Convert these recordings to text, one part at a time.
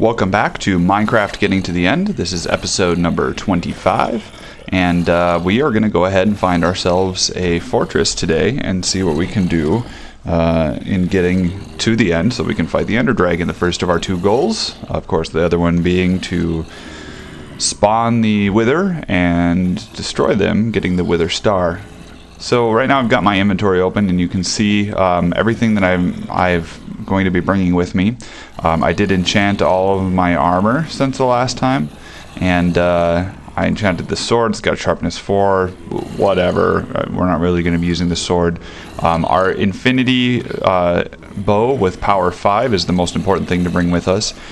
Welcome back to Minecraft Getting to the End. This is episode number 25, and we are going to go ahead and find ourselves a fortress today and see what we can do in getting to the end so we can fight the Ender Dragon, the first of our two goals. Of course, the other one being to spawn the Wither and destroy them, getting the Wither Star. So right now I've got my inventory open, and you can see everything that I've going to be bringing with me. I did enchant all of my armor since the last time, and I enchanted the sword. It's got sharpness 4, whatever. We're not really going to be using the sword. Our infinity bow with power 5 is the most important thing to bring with us.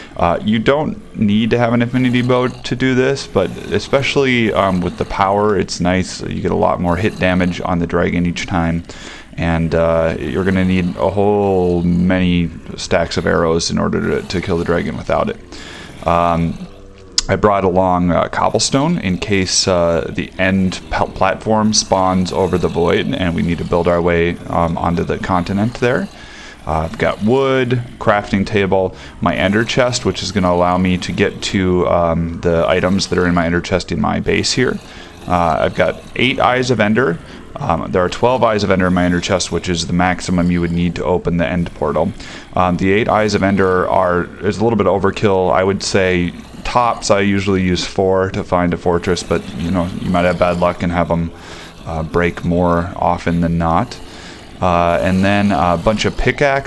You don't need to have an infinity bow to do this, but especially with the power, it's nice. You get a lot more hit damage on the dragon each time, and you're going to need a whole many stacks of arrows in order to kill the dragon without it. I brought along cobblestone in case the end platform spawns over the void and we need to build our way onto the continent there. I've got wood, crafting table, my ender chest, which is going to allow me to get to the items that are in my ender chest in my base here. I've got 8 eyes of ender. There are 12 eyes of ender in my ender chest, which is the maximum you would need to open the end portal. The 8 eyes of ender is a little bit overkill. I would say tops I usually use 4 to find a fortress, but you might have bad luck and have them break more often than not. And then a bunch of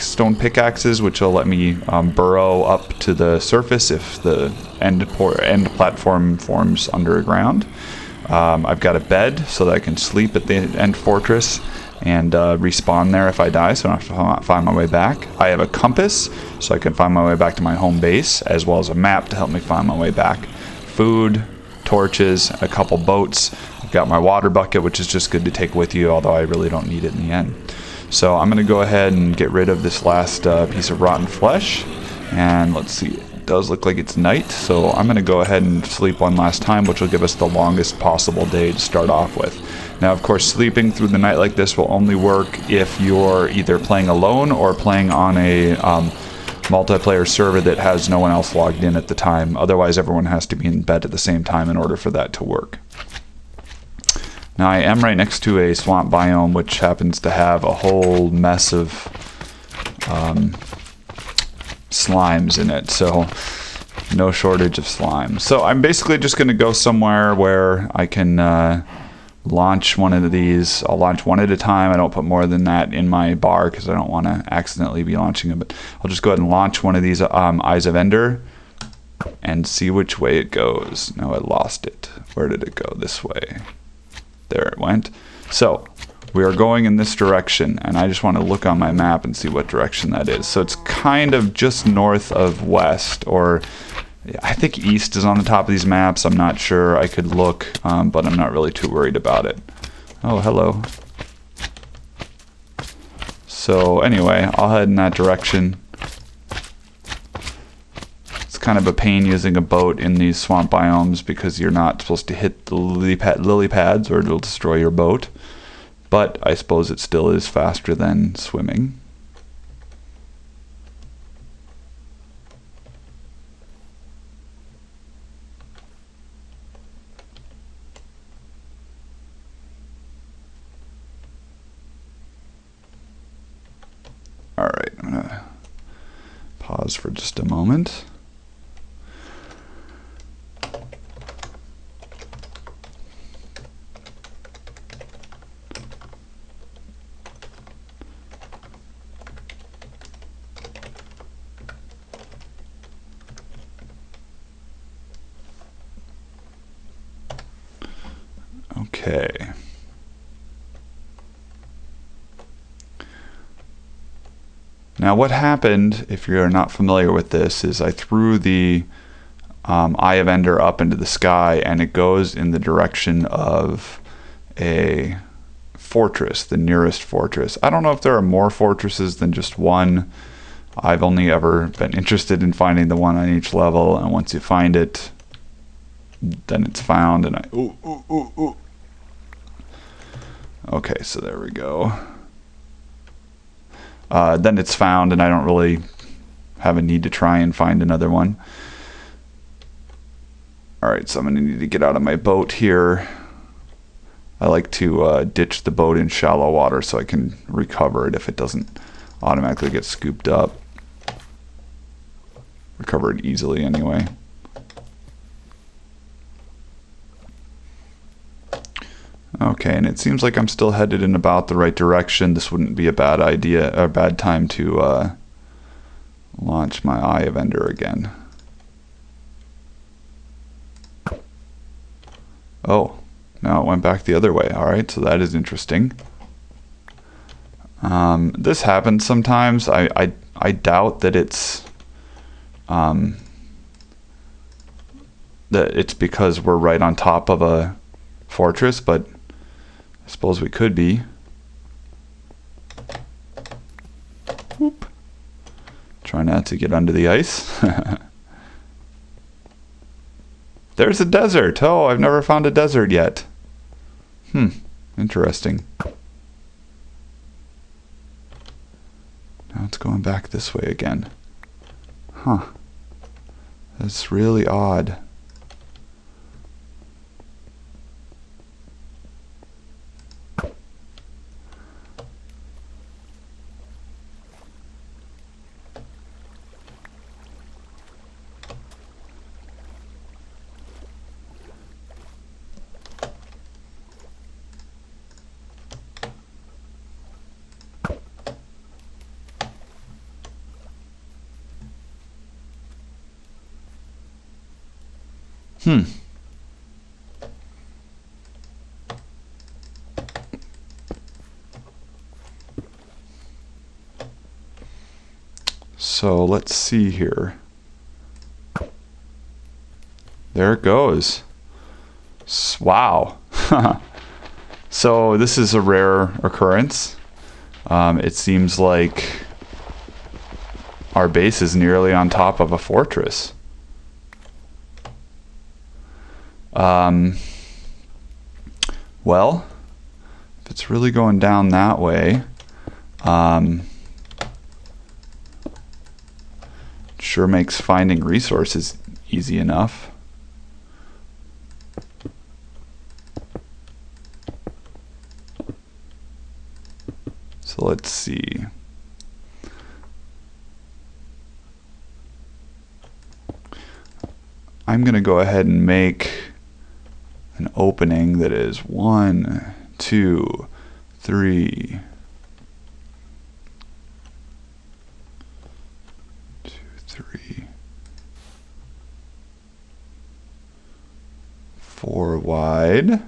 stone pickaxes, which will let me burrow up to the surface if the end platform forms underground. I've got a bed so that I can sleep at the end fortress and respawn there if I die, so I don't have to find my way back. I have a compass so I can find my way back to my home base, as well as a map to help me find my way back. Food, torches, a couple boats. I've got my water bucket, which is just good to take with you, although I really don't need it in the end. So I'm going to go ahead and get rid of this last piece of rotten flesh, and let's see. It does look like it's night, so I'm going to go ahead and sleep one last time, which will give us the longest possible day to start off with. Now, of course, sleeping through the night like this will only work if you're either playing alone or playing on a multiplayer server that has no one else logged in at the time. Otherwise, everyone has to be in bed at the same time in order for that to work. Now, I am right next to a swamp biome, which happens to have a whole mess of slimes in it, so no shortage of slime. So I'm basically just going to go somewhere where I can launch one of these. I'll launch one at a time. I don't put more than that in my bar because I don't want to accidentally be launching it, but I'll just go ahead and launch one of these eyes of ender and see which way it goes. Now I lost it. Where did it go? This way. There it went. So we are going in this direction, and I just want to look on my map and see what direction that is. So it's kind of just north of west, or I think east is on the top of these maps. I'm not sure. I could look, but I'm not really too worried about it. Oh, hello. So anyway, I'll head in that direction. It's kind of a pain using a boat in these swamp biomes because you're not supposed to hit the lily pads or it'll destroy your boat. But I suppose it still is faster than swimming. Alright, I'm going to pause for just a moment. Okay. Now what happened, if you're not familiar with this, is I threw the Eye of Ender up into the sky, and it goes in the direction of a fortress, the nearest fortress. I don't know if there are more fortresses than just one. I've only ever been interested in finding the one on each level, and once you find it, then it's found, and okay, so there we go. Then it's found, and I don't really have a need to try and find another one. Alright, so I'm going to need to get out of my boat here. I like to ditch the boat in shallow water so I can recover it if it doesn't automatically get scooped up. Recover it easily anyway. Okay, and it seems like I'm still headed in about the right direction. This wouldn't be a bad idea, or a bad time to launch my Eye of Ender again. Oh, now it went back the other way. Alright, so that is interesting. This happens sometimes. I doubt that it's because we're right on top of a fortress, but I suppose we could be. Whoop. Try not to get under the ice. There's a desert. Oh, I've never found a desert yet. Interesting. Now it's going back this way again. Huh. That's really odd. So let's see here. There it goes. Wow. So this is a rare occurrence. It seems like our base is nearly on top of a fortress. Well, if it's really going down that way, sure makes finding resources easy enough. So let's see. I'm going to go ahead and make an opening that is 1, 2, 3, 4 wide.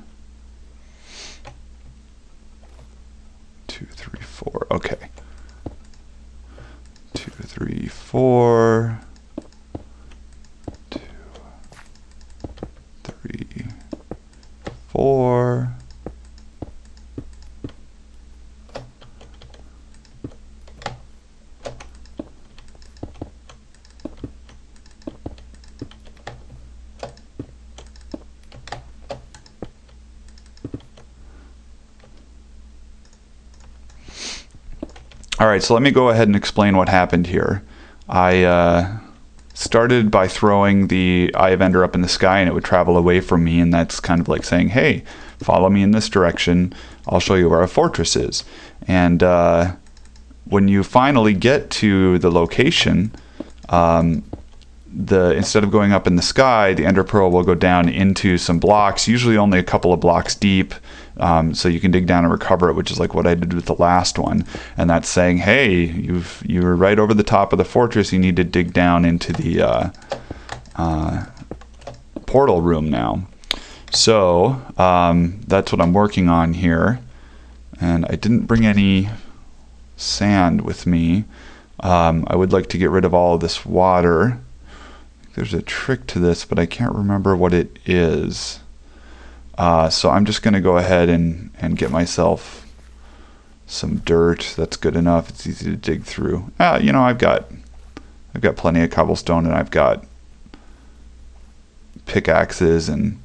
2, 3, 4. Okay. 2, 3, 4. 2, 3, 4. All right, so let me go ahead and explain what happened here. I started by throwing the Eye of Ender up in the sky, and it would travel away from me, and that's kind of like saying, hey, follow me in this direction. I'll show you where our fortress is. And when you finally get to the location, instead of going up in the sky, the Ender Pearl will go down into some blocks, usually only a couple of blocks deep, so you can dig down and recover it, which is like what I did with the last one. And that's saying, hey, you're right over the top of the fortress. You need to dig down into the portal room now. So that's what I'm working on here. And I didn't bring any sand with me. I would like to get rid of all of this water. There's a trick to this, but I can't remember what it is. So I'm just going to go ahead and get myself some dirt. That's good enough. It's easy to dig through. You know, I've got plenty of cobblestone, and I've got pickaxes, and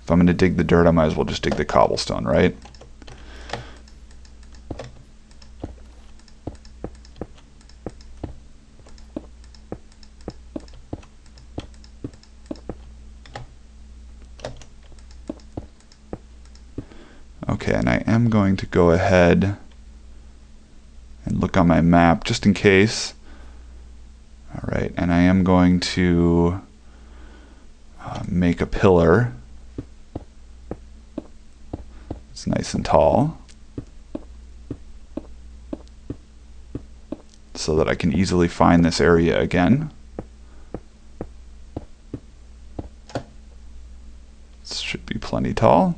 if I'm going to dig the dirt, I might as well just dig the cobblestone, right? Okay, and I am going to go ahead and look on my map just in case. All right, and I am going to make a pillar. It's nice and tall, so that I can easily find this area again. This should be plenty tall.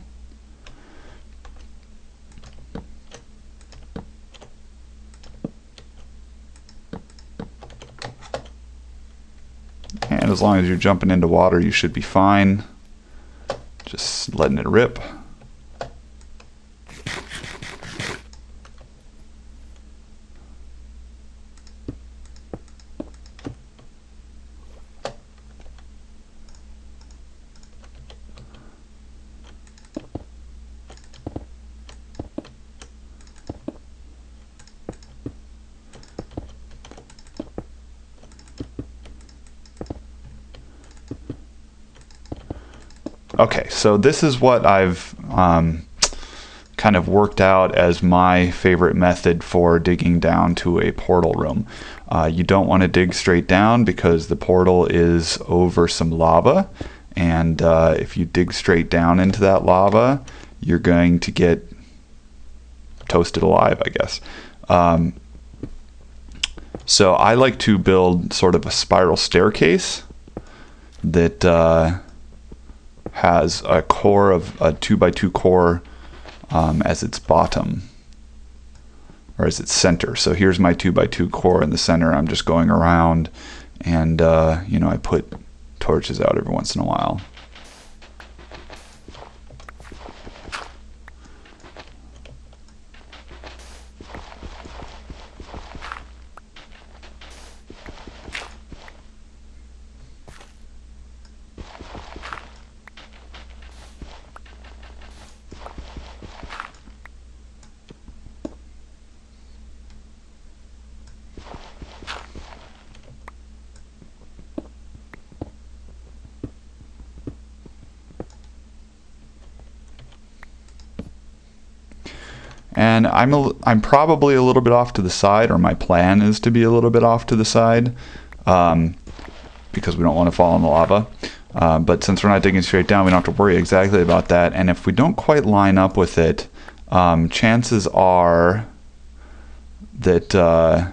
And as long as you're jumping into water, you should be fine. Just letting it rip. Okay, so this is what I've kind of worked out as my favorite method for digging down to a portal room. You don't want to dig straight down because the portal is over some lava, and if you dig straight down into that lava, you're going to get toasted alive, I guess. So I like to build sort of a spiral staircase that has a core of a 2x2 core as its bottom, or as its center. So here's my 2x2 core in the center. I'm just going around, and you know, I put torches out every once in a while. And I'm probably a little bit off to the side, or my plan is to be a little bit off to the side, because we don't want to fall in the lava. But since we're not digging straight down, we don't have to worry exactly about that. And if we don't quite line up with it, chances are that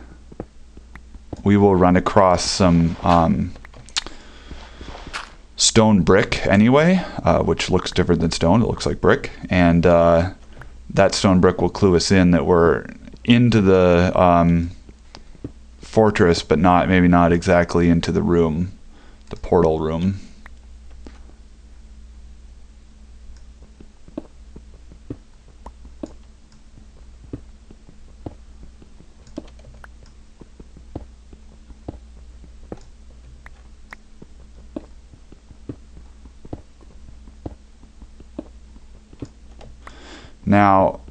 we will run across some stone brick anyway, which looks different than stone. It looks like brick. And that stone brick will clue us in that we're into the fortress, but maybe not exactly into the room, the portal room. Now,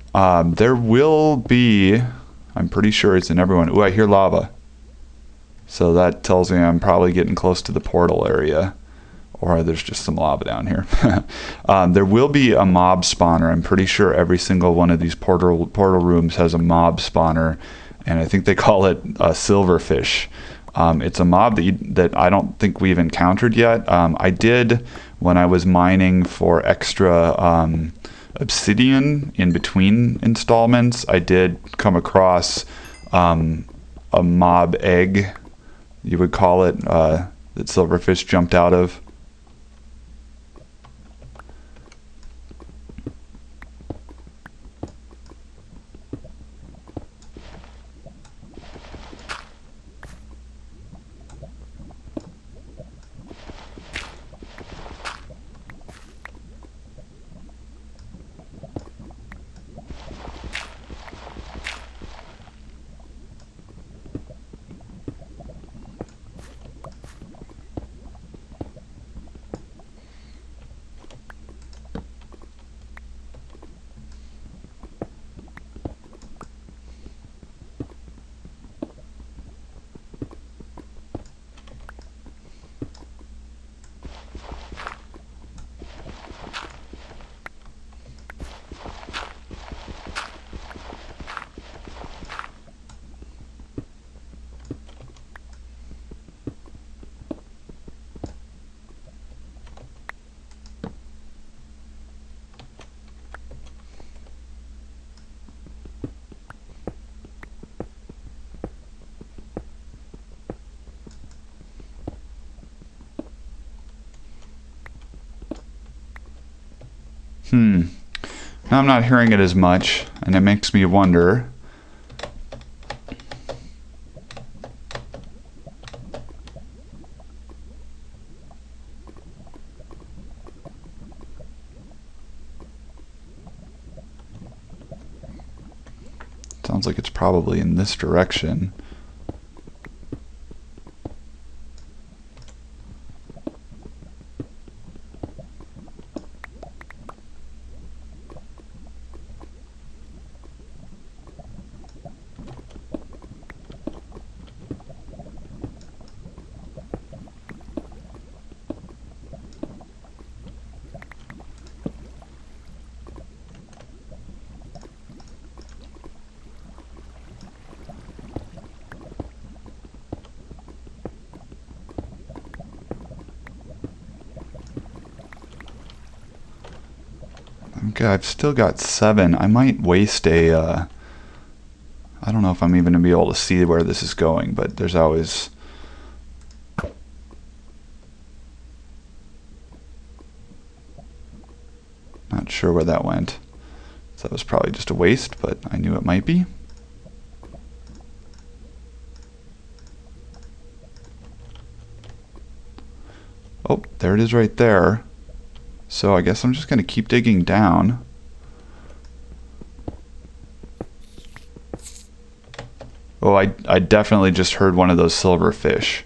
there will be, I'm pretty sure it's in everyone. Ooh, I hear lava. So that tells me I'm probably getting close to the portal area, or there's just some lava down here. There will be a mob spawner. I'm pretty sure every single one of these portal rooms has a mob spawner, and I think they call it a silverfish. It's a mob that I don't think we've encountered yet. I did when I was mining for extra obsidian in between installments. I did come across a mob egg, you would call it, that silverfish jumped out of. Now I'm not hearing it as much, and it makes me wonder. Sounds like it's probably in this direction. Okay, I've still got 7. I might waste a, I don't know if I'm even going to be able to see where this is going, but there's always... Not sure where that went. So that was probably just a waste, but I knew it might be. Oh, there it is right there. So I guess I'm just going to keep digging down. Oh, I definitely just heard one of those silverfish.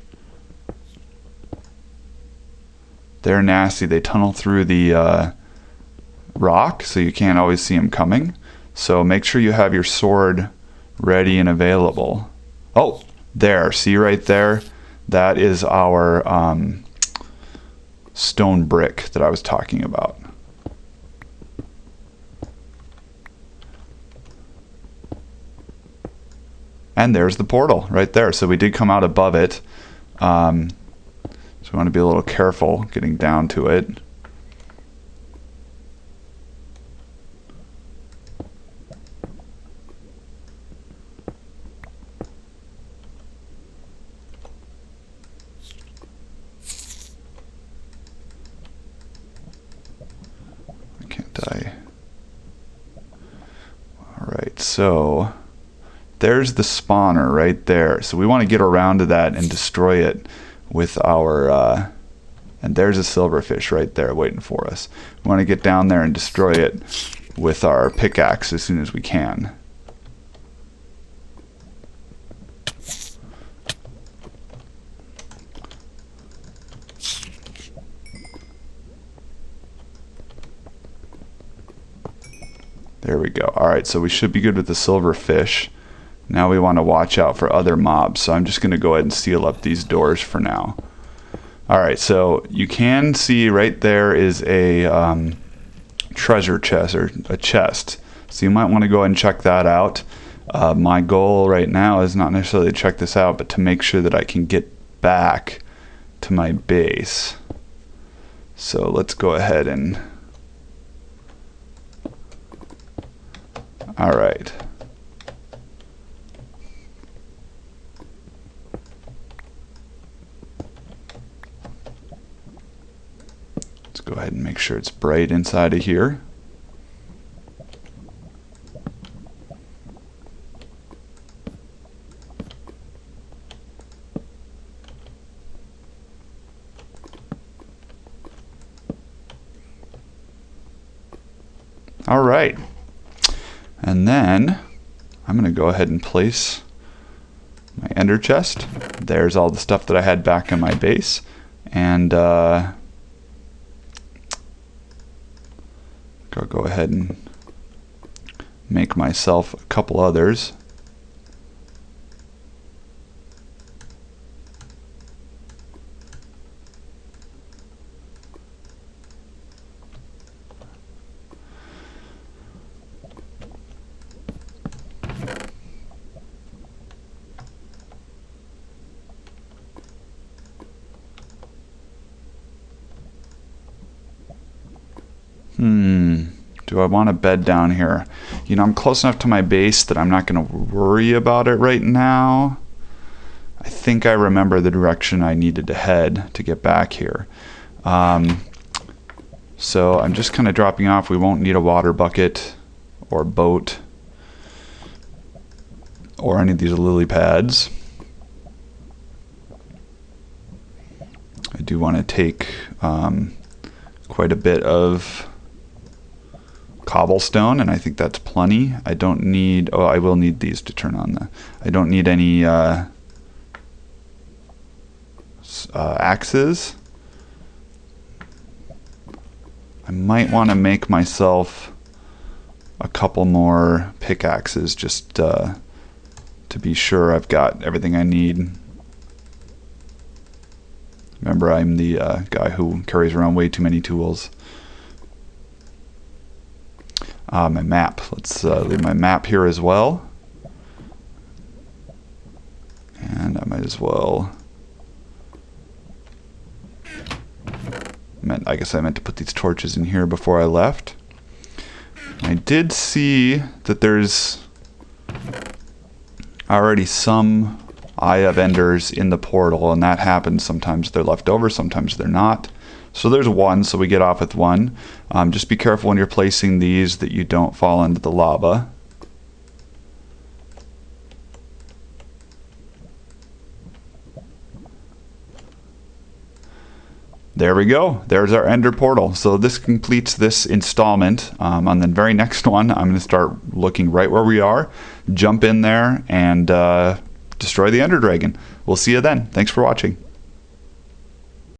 They're nasty. They tunnel through the rock, so you can't always see them coming. So make sure you have your sword ready and available. Oh, there. See right there? That is our... stone brick that I was talking about. And there's the portal right there. So we did come out above it. So we want to be a little careful getting down to it. Alright, so there's the spawner right there. So we want to get around to that and destroy it with our... and there's a silverfish right there waiting for us. We want to get down there and destroy it with our pickaxe as soon as we can. There we go. Alright, so we should be good with the silverfish. Now we want to watch out for other mobs. So I'm just going to go ahead and seal up these doors for now. Alright, so you can see right there is a treasure chest, or a chest. So you might want to go ahead and check that out. My goal right now is not necessarily to check this out, but to make sure that I can get back to my base. So let's go ahead and... Alright. Let's go ahead and make sure it's bright inside of here. Alright. And then I'm going to go ahead and place my ender chest. There's all the stuff that I had back in my base. And I'll go ahead and make myself a couple others. Do I want a bed down here? You know, I'm close enough to my base that I'm not going to worry about it right now. I think I remember the direction I needed to head to get back here. So I'm just kind of dropping off. We won't need a water bucket or boat or any of these lily pads. I do want to take quite a bit of cobblestone, and I think that's plenty. I don't need, oh, I will need these to turn on the, I don't need any axes. I might want to make myself a couple more pickaxes just to be sure I've got everything I need. Remember, I'm the guy who carries around way too many tools. My map. Let's leave my map here as well. And I might as well... I guess I meant to put these torches in here before I left. I did see that there's already some Eye of Enders in the portal, and that happens. Sometimes they're left over, sometimes they're not. So there's one, so we get off with one. Just be careful when you're placing these that you don't fall into the lava. There we go. There's our ender portal. So this completes this installment. On the very next one, I'm going to start looking right where we are, jump in there, and destroy the ender dragon. We'll see you then. Thanks for watching.